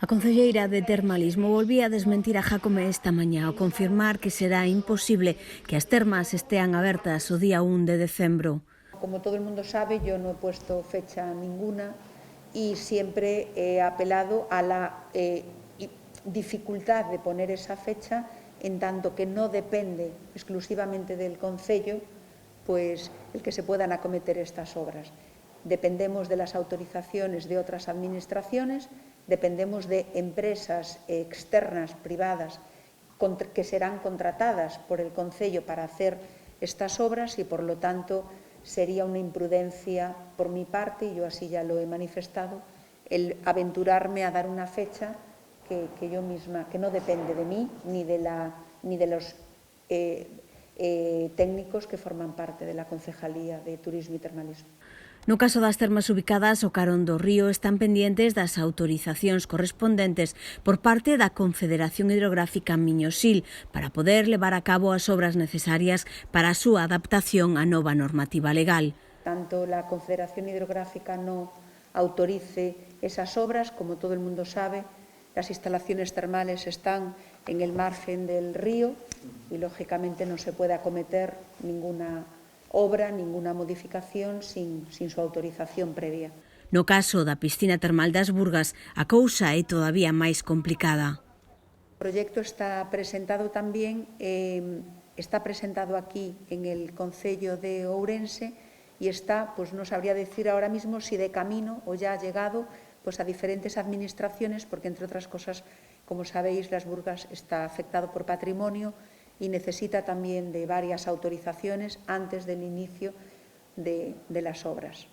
A concelleira de Termalismo volvía a desmentir a Jácome esta mañá ao confirmar que será imposible que as termas estean abertas o día 1 de decembro. Como todo el mundo sabe, yo no he puesto fecha ninguna y siempre he apelado a la dificultad de poner esa fecha, en tanto que no depende exclusivamente del concello, pues el que se puedan acometer estas obras. Dependemos de las autorizaciones de otras administraciones, dependemos de empresas externas, privadas, que serán contratadas por el concello para hacer estas obras y, por lo tanto, sería una imprudencia por mi parte, y yo así ya lo he manifestado, el aventurarme a dar una fecha que yo misma, que no depende de mí ni de los técnicos que forman parte de la Concejalía de Turismo y Termalismo. No caso das termas ubicadas ao carón do río, están pendientes das autorizacións correspondentes por parte da Confederación Hidrográfica Miñosil para poder levar a cabo as obras necesarias para a súa adaptación á nova normativa legal. Tanto la Confederación Hidrográfica no autorice esas obras, como todo el mundo sabe, las instalaciones termales están en el margen del río y, lógicamente, no se puede acometer ninguna obra, ninguna modificación sin su autorización previa. No caso da piscina termal das Burgas, a cousa é todavía máis complicada. El proyecto está presentado también, está presentado aquí en el Concello de Ourense y está, pues no sabría decir ahora mismo si de camino o ya ha llegado pues a diferentes administraciones, porque, entre otras cosas, como sabéis, Las Burgas está afectado por patrimonio y necesita también de varias autorizaciones antes del inicio de las obras.